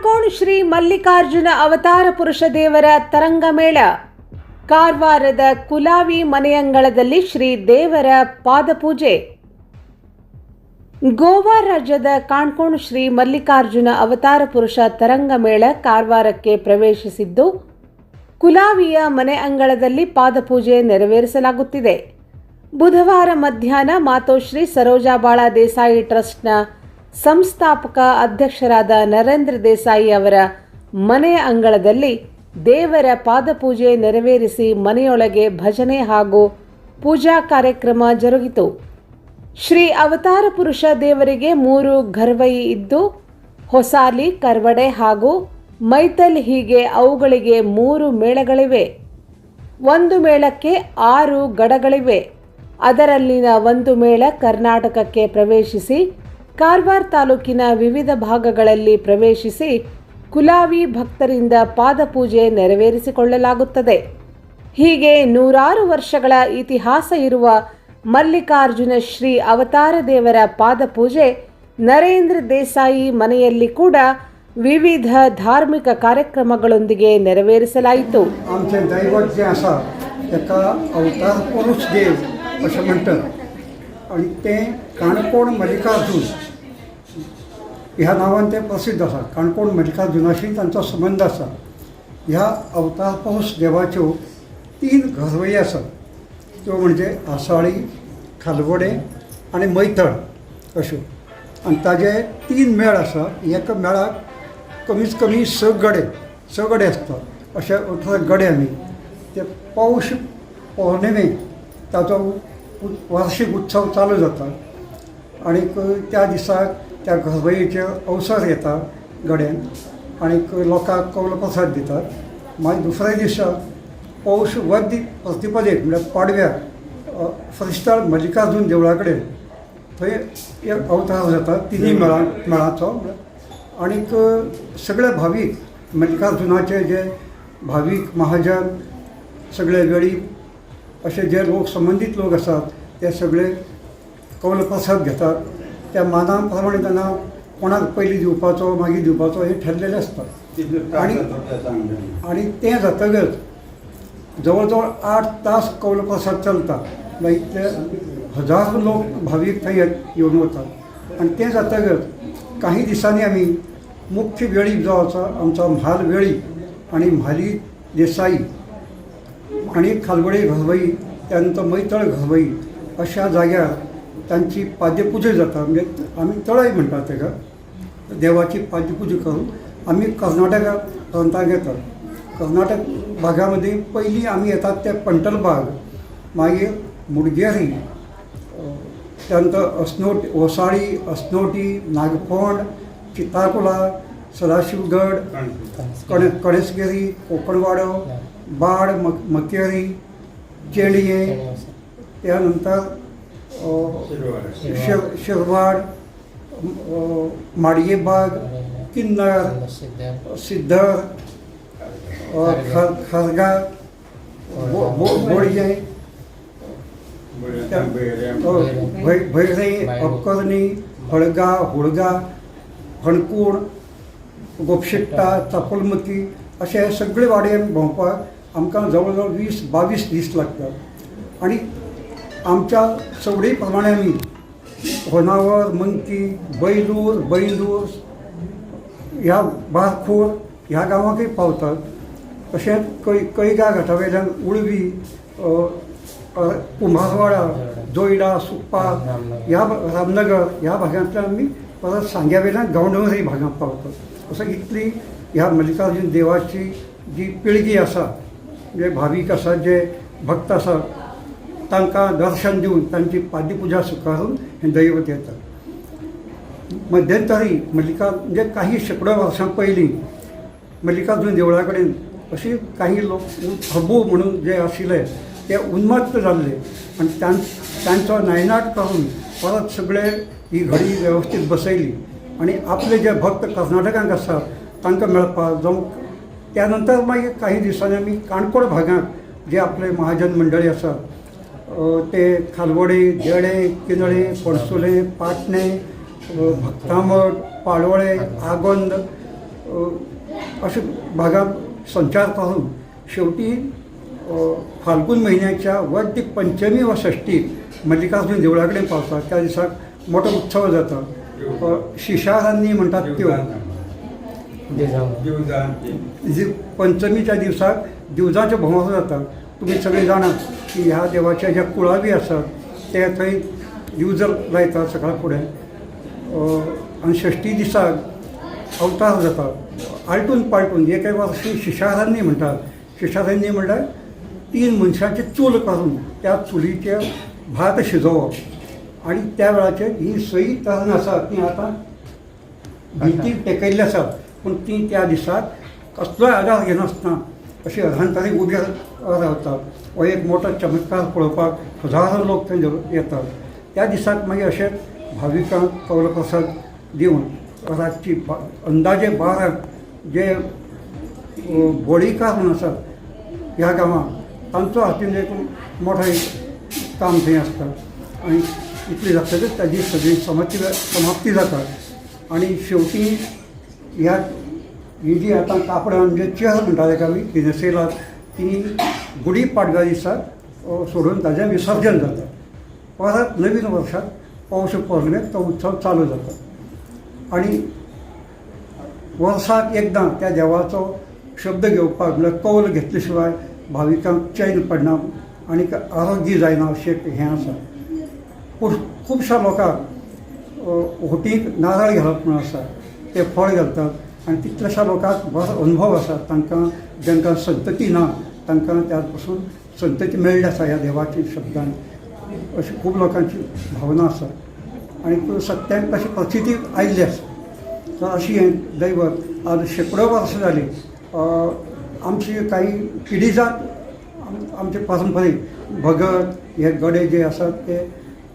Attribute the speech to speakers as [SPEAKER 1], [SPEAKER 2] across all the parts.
[SPEAKER 1] ಕಾಣ್ಕೋಣ್ ಶ್ರೀ ಮಲ್ಲಿಕಾರ್ಜುನ ಅವತಾರ ಪುರುಷ ದೇವರ ತರಂಗಮೇಳ ಕಾರವಾರದ ಕುಲಾವಿ ಮನೆಯಂಗಳದಲ್ಲಿ ಶ್ರೀ ದೇವರ ಪಾದಪೂಜೆ. ಗೋವಾ ರಾಜ್ಯದ ಕಾಣ್ಕೋಣ್ ಶ್ರೀ ಮಲ್ಲಿಕಾರ್ಜುನ ಅವತಾರ ಪುರುಷ ತರಂಗಮೇಳ ಕಾರವಾರಕ್ಕೆ ಪ್ರವೇಶಿಸಿದ್ದು, ಕುಲಾವಿಯ ಮನೆ ಅಂಗಳದಲ್ಲಿ ಪಾದಪೂಜೆ ನೆರವೇರಿಸಲಾಗುತ್ತಿದೆ. ಬುಧವಾರ ಮಧ್ಯಾಹ್ನ ಮಾತೋಶ್ರೀ ಸರೋಜಾಬಾಳ ದೇಸಾಯಿ ಟ್ರಸ್ಟ್ನ ಸಂಸ್ಥಾಪಕ ಅಧ್ಯಕ್ಷರಾದ ನರೇಂದ್ರ ದೇಸಾಯಿ ಅವರ ಮನೆಯ ಅಂಗಳದಲ್ಲಿ ದೇವರ ಪಾದಪೂಜೆ ನೆರವೇರಿಸಿ ಮನೆಯೊಳಗೆ ಭಜನೆ ಹಾಗೂ ಪೂಜಾ ಕಾರ್ಯಕ್ರಮ ಜರುಗಿತು. ಶ್ರೀ ಅವತಾರ ಪುರುಷ ದೇವರಿಗೆ 3 ಘರ್ವೈ ಇದ್ದು, ಹೊಸಾಲಿ, ಕರ್ವಡೆ ಹಾಗೂ ಮೈತಲ್ ಹೀಗೆ ಅವುಗಳಿಗೆ 3 ಮೇಳಗಳಿವೆ. ಒಂದು ಮೇಳಕ್ಕೆ 6 ಗಡಗಳಿವೆ. ಅದರಲ್ಲಿನ ಒಂದು ಮೇಳ ಕರ್ನಾಟಕಕ್ಕೆ ಪ್ರವೇಶಿಸಿ ಕಾರವಾರ ತಾಲೂಕಿನ ವಿವಿಧ ಭಾಗಗಳಲ್ಲಿ ಪ್ರವೇಶಿಸಿ ಕುಲಾವಿ ಭಕ್ತರಿಂದ ಪಾದಪೂಜೆ ನೆರವೇರಿಸಿಕೊಳ್ಳಲಾಗುತ್ತದೆ. ಹೀಗೆ 100 ವರ್ಷಗಳ ಇತಿಹಾಸ ಇರುವ ಮಲ್ಲಿಕಾರ್ಜುನ ಶ್ರೀ ಅವತಾರ ದೇವರ ಪಾದಪೂಜೆ ನರೇಂದ್ರ ದೇಸಾಯಿ ಮನೆಯಲ್ಲಿ ಕೂಡ विविध धार्मिक कार्यक्रमಗಳೊಂದಿಗೆ ನೆರವೇರಿಸಲಾಯಿತು.
[SPEAKER 2] आमचे दैवत जे आसा ताका अवतार पुरुष देव अशें म्हणटात आनी तें काणकोण मल्लिकार्जून ह्या नांवान तें प्रसिद्ध आसा. काणकोण मल्लिकार्जुनाशी तांचो संबंध आसा. ह्या अवतार पुरुष देवाच्यो 3 घरवई आसात. त्यो म्हणजे आसाळी, खालवडे आनी मैथळ अश्यो. आनी ताजे 3 मेळ आसा. एका मेळाक कमीत कमी 6 गडे असतात. अशे 18 गडे आमी ते पौष पौर्णिमेक ताचो वार्षिक उत्सव चालू जाता आनी त्या दिसाक त्या घरवईचे अवसर येता गड्यांक आनी लोकांक कौल प्रसाद दितात. मागीर दुसऱ्या दिसा पौष वद प्रतिपदेक म्हळ्यार पाडव्याक श्रीस्थळ मल्लिकार्जून देवळा कडेन थंय एक अवतार जाता 3 मेळाचो. आनीक सगळे भावीक मल्लिकार्जुनाचे जे भावीक महाजन सगळे वेळी असे जे लोक संबंधीत लोक आसात ते सगळे कौल प्रसाद घेतात. त्या माना प्रमाणे त्यांना कोणाक पयलीं दिवपाचो मागीर दिवपाचो हे ठरलेलें आसता. आनी तें जातकच जवळ जवळ 8 तास कौल प्रसाद चलता. मागीर ते हजारो लोक भावीक थंय येवन वतात. आनी तें जातकच काही दिसांनी आमी मुख्य वेळी जो आसा आमचो म्हाल वेळी आनी म्हाली देसाई आनी खालवडे घरवई त्यानंतर मैतळ घरवई अशा जाग्यार तांची पाद्यपुजा जाता. म्हणजे आमी तळय म्हणटात ताका. देवाची पाद्यपुजा करून आमी कर्नाटका प्रांताक येतात. कर्नाटक भागामध्ये पयलीं आमी येतात ते पंटल बाग, मागीर मुडगेरी, त्यानंतर अस्नोटी, ओसाळी, अस्नोटी, नागफोंड, चिताकुला, सदाशिवगड, कणेसगिरी, कोकणवाडो, बाड, मकेरी, चेडये, त्यानंतर शिरवाड, माडये बाग, किन्नर, सिद्धर, खरगा, बोडये, भैरे, अपकर्णी, हळगा, हुळगा, हणकूण, गोपशेट्टा, चापोलमती अशे सगळे वाडे भोंवपाक आमकां जवळ जवळ 20-22 दीस लागतात. आनी आमच्या सवडी प्रमाणे आमी होनावर, मंकी, बैंदूर ह्या बारखूर ह्या गांवांकय पावतात. तशेंच कैगा घाटा वयल्यान उळवी, कुंभारवाडा, जोयडा, सुप्पा ह्या रामनगर ह्या भागांतल्यान आमी परत सांग्या वयल्यान गांवडोंगरी भागांत पावतात. असो इतली ह्या मल्लिकार्जून देवाची जी पिळगी आसा, जे भावीक आसा, जे भक्त आसा, तांकां दर्शन दिवन तांची पाद्यपुजा स्विकारून हें दैवत येता. मध्यंतरी म्हणजे काही शेकडो वर्सां पयलीं मल्लिकार्जून देवळा कडेन अशी काही लोक हबू म्हणून जे आशिल्ले ते उन्मत्त जाल्ले आनी तांचो नायनाट करून परत सगळे ही घडी वेवस्थीत बसयली आनी आपले जे भक्त कर्नाटकांत आसात तांकां मेळपाक जावं. त्यानंतर मागीर काही दिसांनी आमी काणकोण भागांत जे आपले महाजन मंडळी आसात ते खालवडे, देडे, किनळे, पणसुले, पाटणे, भक्तामठ, पाळोळे, आगोंद अशा भागात संचार करून शेवटी फाल्गुन महिन्याच्या वद्य पंचमी व षष्टी मल्लिकार्जुन देवळाकडे पावतात. त्या दिवसात मोठा उत्सव जाता. शिशारांनी म्हणतात त्यो पंचमीच्या दिवसात दिवजाचे भोवमारो जाता. तुम्ही सगळे जाणात की ह्या देवाच्या ज्या कुळावी असतात त्या थंय दिवज लायतात सकाळ फुडें. आनी षष्टी दिसाक अवतार जाता. आलटून पालटून एके वर्सी शिशारांनी म्हणटात. शिशारांनी म्हणल्यार 3 मनशांची चूल काडून त्या चुलीचे भात शिजोवप आनी त्या वेळाचेर ही सई तरण आसा ती आतां भिंतीक तेकयल्ली आसा पूण ती त्या दिसाक कसलोय आदार घेनासतना अशी अधांतरी उबी रावतात. हो एक मोठो चमत्कार पळोवपाक हजारो लोक थंय येतात. त्या दिसाक मागीर अशे भाविकांक कौलप्रसाद दिवन रातची अंदाजे 12 जे बोडीकार म्हणून आसात ह्या गांवांत तांचो हातीन एक मोठो एक काम थंय आसता. आनी इतली जातकच ताजी सगळी समाप्ती जाता. आनी शेवटी ह्या ही जी आतां कापडां म्हणजे चेर म्हणटा ताका आमी पिनेसेलात ती गुडी पाडव्या दिसाक सोडून ताजें विसर्जन जाता. परत नवीन वर्साक पावस पडल्यार तो उत्सव चालू जाता. आनी वर्साक एकदां त्या देवाचो शब्द घेवपाक म्हळ्यार कौल घेतले शिवाय भाविकांक चैन पडना आनी आरोग्य जायना अशें हें आसा. खुबश्या लोकांक ओटीक नारळ घालप म्हणून आसा ते फळ घालतात आनी कितल्याश्या लोकांक बरो अनुभव आसा तांकां जांकां संतती ना तांकां त्या पासून संतती मेळ्ळी आसा ह्या देवाच्या शब्दान अशी खूब लोकांची भावना आसा. आनी सत्यांक तशी परिस्थिती आयिल्ली आसा. तर अशी हें दैवत आज शेकडो वर्सां जाली. आमची काही पिढीजात आमचे पारंपारीक भगत हे गडे जे आसात ते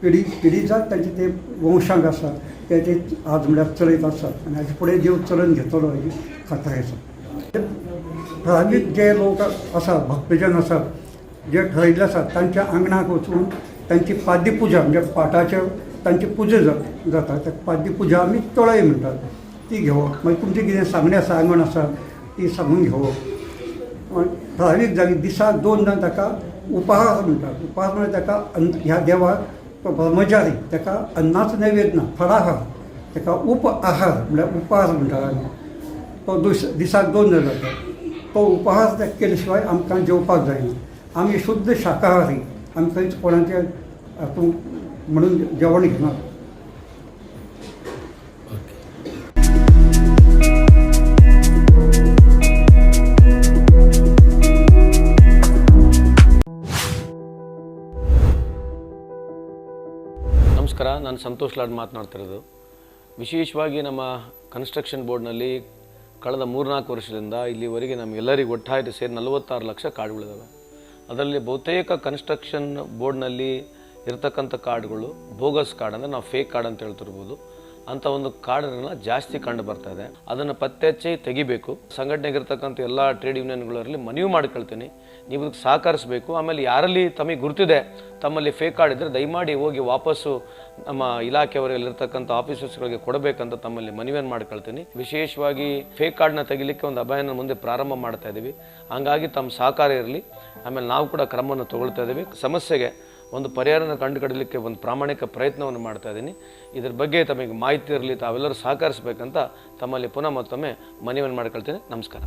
[SPEAKER 2] पिढीजात तांचे ते वंशांक आसा ते आज म्हळ्यार चलयत आसात आनी हाजे फुडें देव चलून घेतलो हेजी खात्री आसा. ठरावीक जे लोक आसात भक्तजन आसात जे ठरयिल्ले आसात तांच्या आंगणाक वचून तांची पाद्य पुजा म्हणजे पाठाचे तांची पुजा जाता. त्या पाद्य पुजा आमी तळय म्हणटात ती घेवप. मागीर तुमचें कितें सांगणें आसा आंगण आसा ती सांगून घेवप. ठरावीक जागी दिसाक 2दां ताका उपहार म्हणटात. उपहार म्हळ्यार ताका ह्या देवाक तो ब्रह्मचारी ताका अन्नाचो नैवेद्य ना फळाहार ताका उपआहार म्हळ्यार उपहार म्हणटात आमी. तो दिसाक 2दां जाता. तो उपहार ताका केले शिवाय आमकां जेवपाक जायना. आमी शुद्ध शाकाहारी. आमी खंयच कोणाचें हातूंत म्हणून जेवण घेनात.
[SPEAKER 3] ನಮಸ್ಕಾರ, ನಾನು ಸಂತೋಷ್ ಲಾಡ್ ಮಾತನಾಡ್ತಿರೋದು. ವಿಶೇಷವಾಗಿ ನಮ್ಮ ಕನ್ಸ್ಟ್ರಕ್ಷನ್ ಬೋರ್ಡ್ನಲ್ಲಿ ಕಳೆದ 3-4 ವರ್ಷದಿಂದ ಇಲ್ಲಿವರೆಗೆ ನಮಗೆಲ್ಲರಿಗೂ ಒಟ್ಟಾಗಿ ಸೇರಿ 46 ಲಕ್ಷ ಕಾರ್ಡ್ಗಳಿದ್ದಾವೆ. ಅದರಲ್ಲಿ ಬಹುತೇಕ ಕನ್ಸ್ಟ್ರಕ್ಷನ್ ಬೋರ್ಡ್ನಲ್ಲಿ ಇರತಕ್ಕಂಥ ಕಾರ್ಡ್ಗಳು ಬೋಗಸ್ ಕಾರ್ಡ್ ಅಂದರೆ ನಾವು ಫೇಕ್ ಕಾರ್ಡ್ ಅಂತ ಹೇಳ್ತಿರ್ಬೋದು. ಅಂಥ ಒಂದು ಕಾರ್ಡ್ಗಳನ್ನ ಜಾಸ್ತಿ ಕಂಡು ಬರ್ತಾ ಇದೆ. ಅದನ್ನು ಪತ್ತೆ ಹಚ್ಚಿ ತೆಗಿಬೇಕು. ಸಂಘಟನೆಗಿರ್ತಕ್ಕಂಥ ಎಲ್ಲ ಟ್ರೇಡ್ ಯೂನಿಯನ್ಗಳಲ್ಲಿ ಮನವಿ ಮಾಡ್ಕೊಳ್ತೀನಿ, ನೀವು ಇದಕ್ಕೆ ಸಹಕರಿಸಬೇಕು. ಆಮೇಲೆ ಯಾರಲ್ಲಿ ತಮಗೆ ಗುರುತಿದೆ ತಮ್ಮಲ್ಲಿ ಫೇಕ್ ಕಾರ್ಡ್ ಇದ್ದರೆ ದಯಮಾಡಿ ಹೋಗಿ ವಾಪಸ್ಸು ನಮ್ಮ ಇಲಾಖೆಯವರಲ್ಲಿರ್ತಕ್ಕಂಥ ಆಫೀಸರ್ಸ್ಗಳಿಗೆ ಕೊಡಬೇಕಂತ ತಮ್ಮಲ್ಲಿ ಮನವಿಯನ್ನು ಮಾಡ್ಕೊಳ್ತೀನಿ. ವಿಶೇಷವಾಗಿ ಫೇಕ್ ಕಾರ್ಡ್ನ ತೆಗಿಲಿಕ್ಕೆ ಒಂದು ಅಭಿಯಾನ ಮುಂದೆ ಪ್ರಾರಂಭ ಮಾಡ್ತಾ ಇದ್ದೀವಿ. ಹಂಗಾಗಿ ತಮ್ಮ ಸಹಕಾರ ಇರಲಿ. ಆಮೇಲೆ ನಾವು ಕೂಡ ಕ್ರಮವನ್ನು ತಗೊಳ್ತಾ ಇದ್ದೀವಿ. ಸಮಸ್ಯೆಗೆ ಒಂದು ಪರಿಹಾರನ ಕಂಡುಹಿಡಿಯಲಿಕ್ಕೆ ಒಂದು ಪ್ರಾಮಾಣಿಕ ಪ್ರಯತ್ನವನ್ನು ಮಾಡ್ತಾ ಇದ್ದೀನಿ. ಇದ್ರ ಬಗ್ಗೆ ತಮಗೆ ಮಾಹಿತಿ ಇರಲಿ, ತಾವೆಲ್ಲರೂ ಸಹಕರಿಸಬೇಕಂತ ತಮ್ಮಲ್ಲಿ ಪುನಃ ಮತ್ತೊಮ್ಮೆ ಮನವಿಯನ್ನು ಮಾಡ್ಕೊಳ್ತೀನಿ. ನಮಸ್ಕಾರ.